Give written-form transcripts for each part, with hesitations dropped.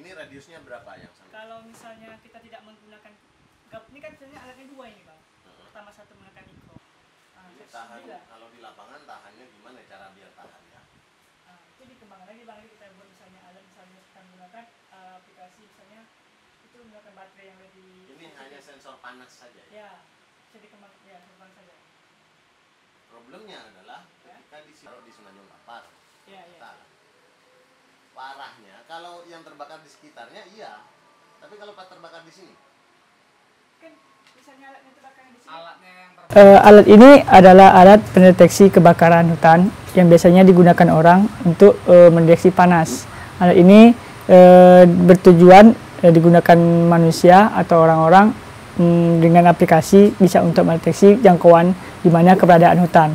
ini radiusnya berapa yang sama? Kalau misalnya kita tidak menggunakan gap, ini kan sebenarnya alatnya dua ini bang. Pertama satu menggunakan mikro. Ini tahan, kalau di lapangan tahannya gimana cara biar tahan ya? Itu dikembangkan lagi bang, kita buat misalnya alat, misalnya kita menggunakan aplikasi misalnya itu menggunakan baterai yang lebih. Ini hanya sensor panas saja ya? Ya, bisa dikembangkan ya, kembang saja. Problemnya adalah ketika di Semenanjung Kapar. Ya. Parahnya kalau yang terbakar di sekitarnya iya, tapi kalau pas terbakar di sini kan misalnya alatnya terbakar di sini. Alat ini adalah alat pendeteksi kebakaran hutan yang biasanya digunakan orang untuk mendeteksi panas. Alat ini bertujuan digunakan manusia atau orang-orang dengan aplikasi bisa untuk mendeteksi jangkauan di mana keberadaan hutan.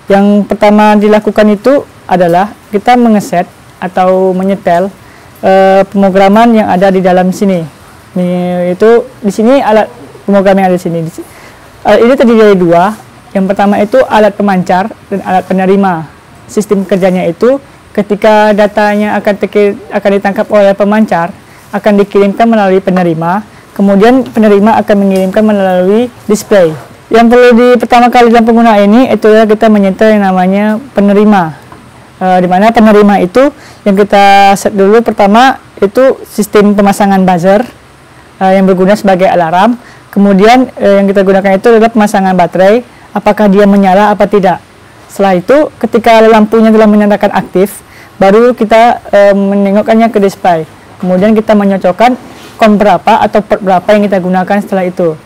Yang pertama dilakukan itu adalah kita mengeset atau menyetel pemrograman yang ada di dalam sini. Itu di sini alat pemrograman yang ada di sini. Alat ini terdiri dari dua. Yang pertama itu alat pemancar dan alat penerima. Sistem kerjanya itu ketika datanya akan ditangkap oleh pemancar akan dikirimkan melalui penerima. Kemudian penerima akan mengirimkan melalui display. Yang perlu pertama kali dalam penggunaan ini itu adalah kita menyetel yang namanya penerima. Di mana penerima itu yang kita set dulu pertama itu sistem pemasangan buzzer yang berguna sebagai alarm. Kemudian yang kita gunakan itu adalah pemasangan baterai, apakah dia menyala apa tidak. Setelah itu ketika lampunya telah menyatakan aktif, baru kita menengokkannya ke display. Kemudian kita menyocokkan kon berapa atau port berapa yang kita gunakan setelah itu.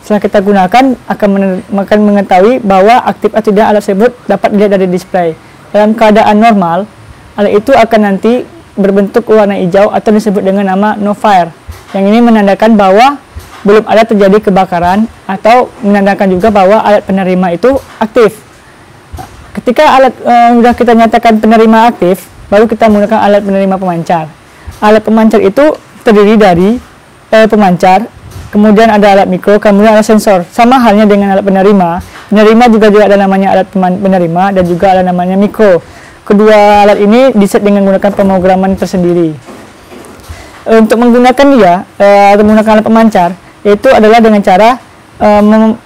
Setelah kita gunakan akan mengetahui bahwa aktif atau tidak alat tersebut dapat dilihat dari display. Dalam keadaan normal, alat itu akan nanti berbentuk warna hijau atau disebut dengan nama no fire. Yang ini menandakan bahwa belum ada terjadi kebakaran atau menandakan juga bahwa alat penerima itu aktif. Ketika alat sudah kita nyatakan penerima aktif, baru kita menggunakan alat penerima pemancar. Alat pemancar itu terdiri dari pemancar, kemudian ada alat mikro, kemudian ada sensor. Sama halnya dengan alat penerima. Penerima juga ada namanya alat penerima dan juga ada namanya mikro. Kedua alat ini diset dengan menggunakan pemrograman tersendiri. Untuk menggunakan dia atau menggunakan alat pemancar itu adalah dengan cara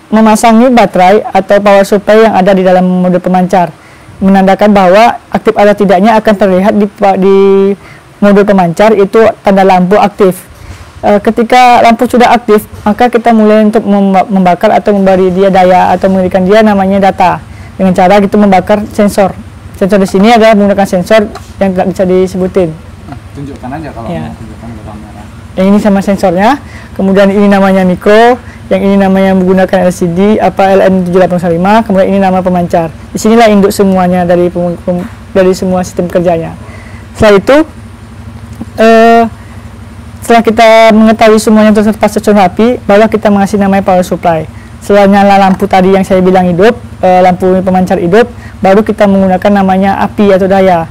memasangi baterai atau power supply yang ada di dalam modul pemancar, menandakan bahwa aktif atau tidaknya akan terlihat di modul pemancar itu tanda lampu aktif. Ketika lampu sudah aktif, maka kita mulai untuk membakar atau memberi dia daya atau memberikan dia namanya data dengan cara gitu membakar sensor. Sensor di sini adalah menggunakan sensor yang tidak bisa disebutin. Tunjukkan aja kalau mau tunjukkan ke kamera. Yang ini sama sensornya, kemudian ini namanya mikro, yang ini namanya menggunakan LCD LN7815, kemudian ini nama pemancar. Disinilah induk semuanya dari semua sistem kerjanya. Setelah itu setelah kita mengetahui semuanya terpasang rapi, baru kita mengasih namanya power supply. Setelah nyala lampu tadi yang saya bilang hidup, lampu pemancar hidup, baru kita menggunakan namanya api atau daya.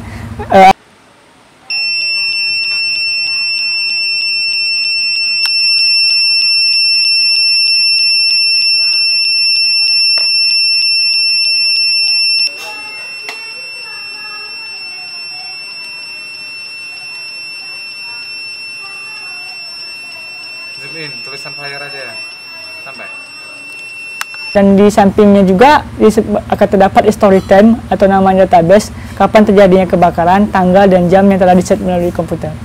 Zoom in, tulisan fire aja ya. Sampai. Dan di sampingnya juga akan terdapat story time atau namanya database kapan terjadinya kebakaran, tanggal dan jam yang telah di-set melalui komputer.